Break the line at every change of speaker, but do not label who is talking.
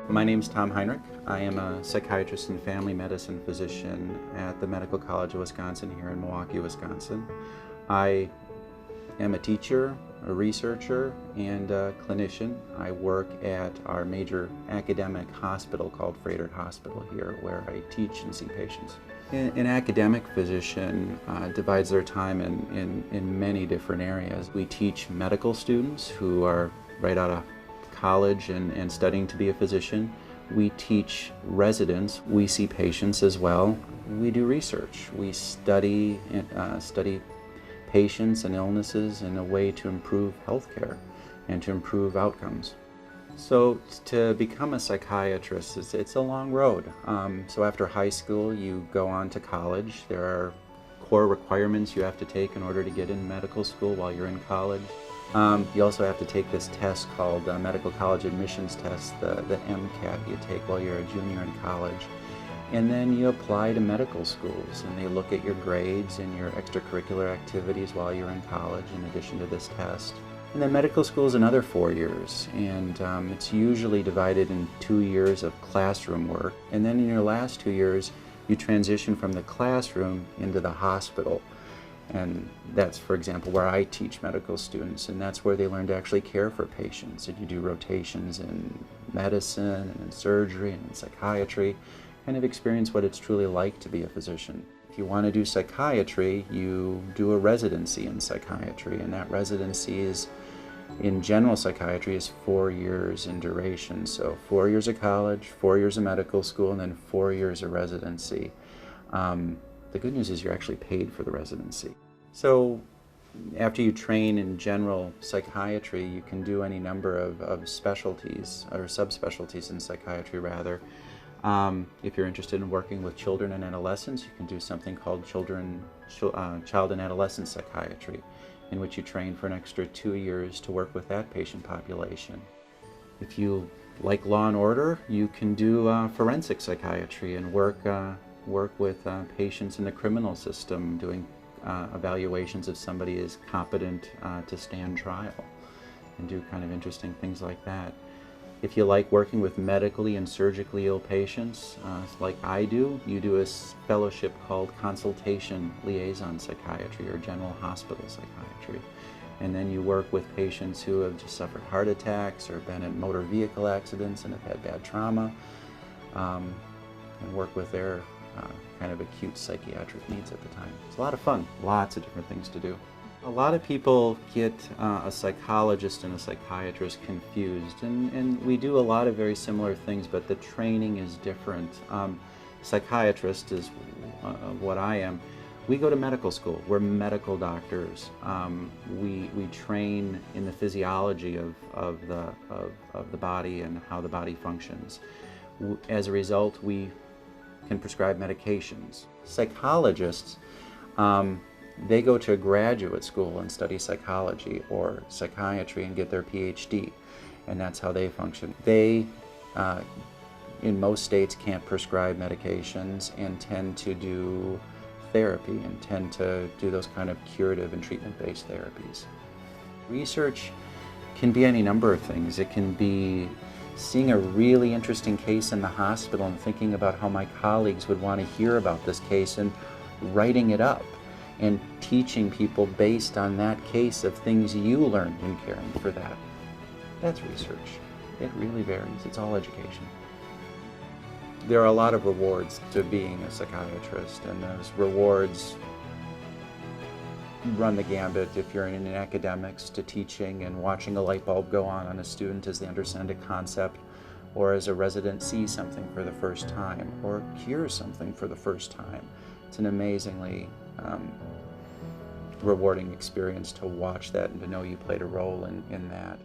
My name is Tom Heinrich. I am a psychiatrist and family medicine physician at the Medical College of Wisconsin here in Milwaukee, Wisconsin. I am a teacher, a researcher, and a clinician. I work at our major academic hospital called Frederick Hospital here, where I teach and see patients. An academic physician divides their time in many different areas. We teach medical students who are right out of college and studying to be a physician. We teach residents. We see patients as well. We do research. We study patients and illnesses in a way to improve healthcare and to improve outcomes. So to become a psychiatrist, it's a long road. So after high school, you go on to college. There are core requirements you have to take in order to get in medical school while you're in college. You also have to take this test called Medical College Admissions Test, the MCAT you take while you're a junior in college. And then you apply to medical schools, and they look at your grades and your extracurricular activities while you're in college in addition to this test. And then medical school is another 4 years, and it's usually divided in 2 years of classroom work. And then in your last 2 years, you transition from the classroom into the hospital. And that's, for example, where I teach medical students, and that's where they learn to actually care for patients. And you do rotations in medicine and in surgery and in psychiatry, kind of experience what it's truly like to be a physician. If you want to do psychiatry, you do a residency in psychiatry, and that residency is, in general psychiatry, is 4 years in duration. So 4 years of college, 4 years of medical school, and then 4 years of residency. The good news is you're actually paid for the residency. So after you train in general psychiatry, you can do any number of specialties, or subspecialties in psychiatry rather. If you're interested in working with children and adolescents, you can do something called child and adolescent psychiatry, in which you train for an extra 2 years to work with that patient population. If you like law and order, you can do forensic psychiatry and work with patients in the criminal system, doing evaluations if somebody is competent to stand trial, and do kind of interesting things like that. If you like working with medically and surgically ill patients, like I do, you do a fellowship called Consultation Liaison Psychiatry or General Hospital Psychiatry. And then you work with patients who have just suffered heart attacks or been in motor vehicle accidents and have had bad trauma, and work with their kind of acute psychiatric needs at the time. It's a lot of fun, lots of different things to do. A lot of people get a psychologist and a psychiatrist confused, and we do a lot of very similar things, but the training is different. Psychiatrist is what I am. We go to medical school. We're medical doctors. We train in the physiology of the body and how the body functions. As a result, we can prescribe medications. Psychologists, they go to graduate school and study psychology or psychiatry and get their PhD, and that's how they function. They, in most states, can't prescribe medications and tend to do therapy and tend to do those kind of curative and treatment-based therapies. Research can be any number of things. It can be seeing a really interesting case in the hospital and thinking about how my colleagues would want to hear about this case and writing it up and teaching people based on that case of things you learned in caring for that. That's research. It really varies. It's all education. There are a lot of rewards to being a psychiatrist, and those rewards run the gambit if you're in academics to teaching and watching a light bulb go on a student as they understand a concept, or as a resident sees something for the first time, or cures something for the first time. It's an amazingly rewarding experience to watch that and to know you played a role in that.